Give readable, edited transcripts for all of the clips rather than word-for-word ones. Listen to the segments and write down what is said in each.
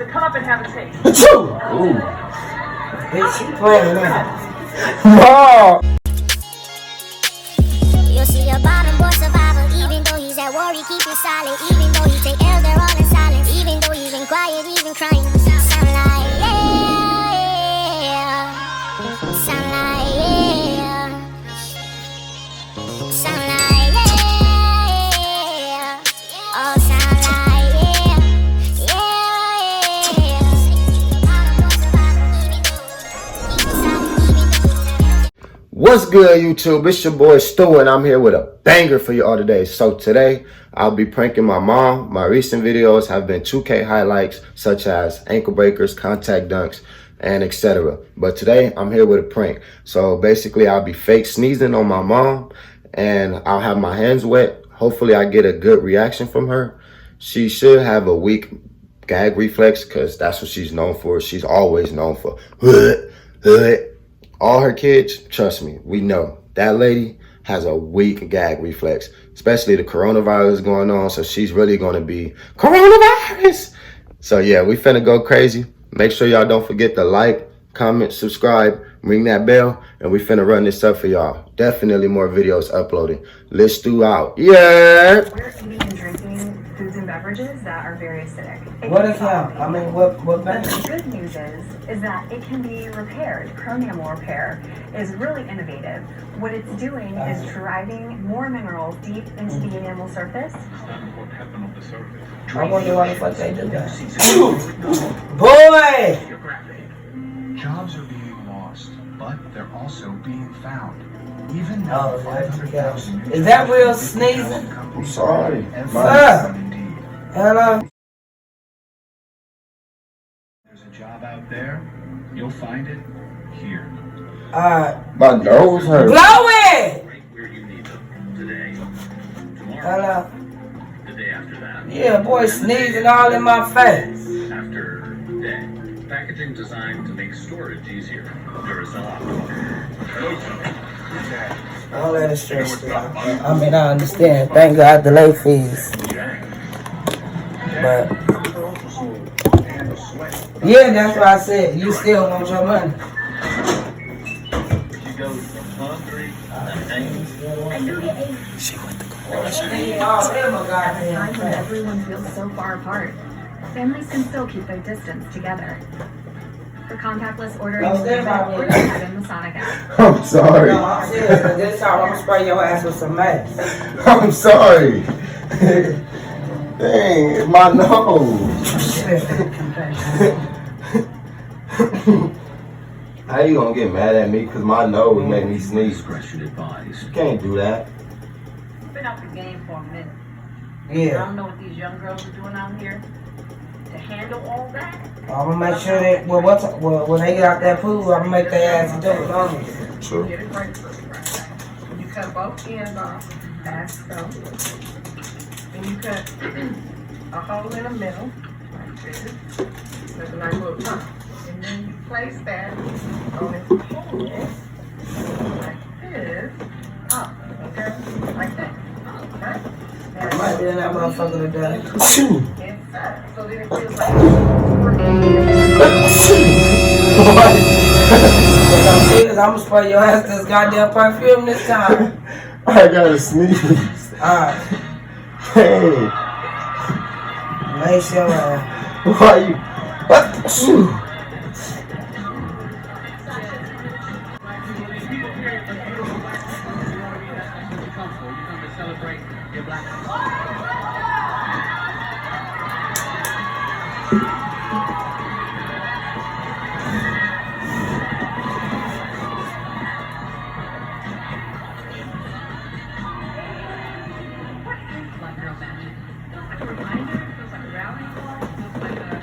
So come up and have a taste. Ooh. Bitch, she playing now. Mom. You'll see a bottom boy survivor. Even though he's at war, he keep it solid. Even though he take L's, they're all in silence. Even though he's been quiet, even crying. Sound like yeah. Sound like yeah. Sound like yeah. Oh, sound like yeah. What's good, YouTube? It's your boy Stu, and I'm here with a banger for y'all today. So today, I'll be pranking my mom. My recent videos have been 2K highlights, such as ankle breakers, contact dunks, and etc. But today, I'm here with a prank. So basically, I'll be fake sneezing on my mom, and I'll have my hands wet. Hopefully, I get a good reaction from her. She should have a weak gag reflex, because that's what she's known for. She's always known for all her kids, trust me, we know that lady has a weak gag reflex, especially the coronavirus going on. So she's really going to be coronavirus. So yeah, we finna go crazy. Make sure y'all don't forget to like, comment, subscribe, ring that bell, and we finna run this up for y'all. Definitely more videos uploaded. Let's do out. Yeah. We're eating and drinking foods and beverages that are very acidic. What is that? I mean, what But bad? the good news is that it can be repaired. Chromium repair is really innovative. What it's doing is driving more minerals deep into the enamel surface. I wonder why the fuck they do that. Boy! Jobs are being lost, but they're also being found. Even now, Oh, 500,000 is that real sneezing? I'm sorry. Sir. Hello? There's a job out there. You'll find it here. Alright. My nose hurts. Blow it! Right where you need them. Today, tomorrow, Hello? the day after that. Yeah, boy sneezing all in my face. After day. Packaging designed to make storage easier. Duracell. Don't let it stress you out. I mean, I understand. Thank God delay fees. But, yeah, that's what I said. You still want your money. You go hungry, angry. Time when everyone feels so far apart, families can still keep their distance together. For contactless ordering, order ahead in the Sonic app. I'm sorry. No, I'm serious. This time I'm gonna spray your ass with some mask. I'm sorry. Dang, my nose. How you gonna get mad at me? Because my nose made me sneeze. Discretion advised. You can't do that. Been out the game for a minute. I Yeah. don't know what these young girls are doing out here to handle all that. I'm gonna make sure that, when they get out that pool, I'm gonna make their ass do it on me. True. Get it right. You cut both ends off, as so. Then you cut a hole in the middle, like this. There's a nice little tunnel. And then you place that on its pole, like this, up, okay? Like that. Right? I might be in that motherfucker today. Inside. So then it feels like I'm gonna spray your ass this goddamn perfume this time. I gotta sneeze. Alright. Hey, Lace your ass. why you? What?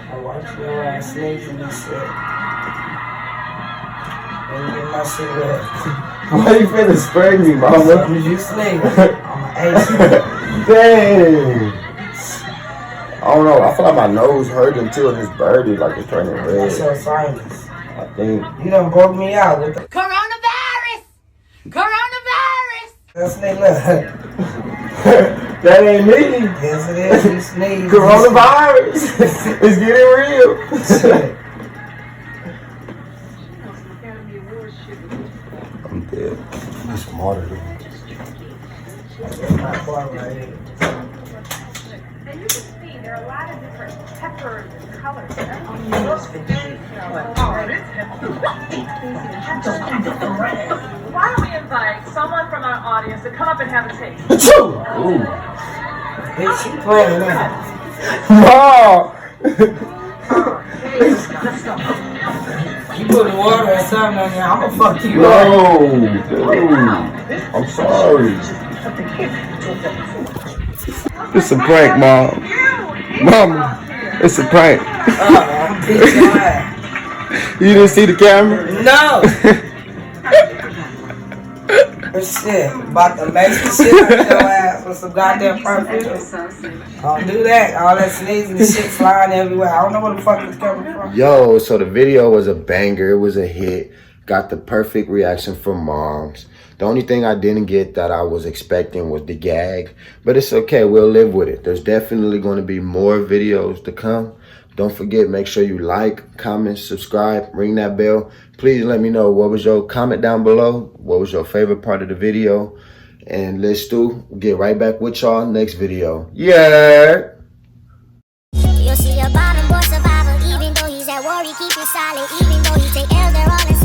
I watch your ass sneezing and shit. Let me get my shit wet. Why you finna spray me, mama? Cause you sneeze. I'm an ace. Dang. I don't know. I feel like my nose hurt until this birdie like it's turning That's red. your sinus. I think. You done broke me out with the Coronavirus! Coronavirus! that's nigga. That ain't me. Yes, it is. You sneeze. Coronavirus. It's getting real. I'm dead. I'm smarter than me. That's my bar right here. And you can see there are a lot of different peppers and colors. Why don't we invite someone from our audience to come up and have a taste? Ooh. Bitch, she playing now. Mom. You put water or something on there, I'ma fuck you No. up. Dude. I'm sorry. It's a prank, Mom. Mama, it's a prank. I'm beat your ass. You didn't see the camera? No! But shit, about to make some shit out your ass with some goddamn perfume. Don't do that. All that sneezing and shit flying everywhere. I don't know where the fuck it's coming from. Yo, so the video was a banger. It was a hit. Got the perfect reaction from moms. The only thing I didn't get that I was expecting was the gag. But it's okay. We'll live with it. There's definitely going to be more videos to come. Don't forget, make sure you like, comment, subscribe, ring that bell. Please let me know what was your comment down below. What was your favorite part of the video? And let's get right back with y'all next video. Yeah. You'll see a bottom boy survivor, even though he's at war, he keep it solid. Even though he take L's, they're all in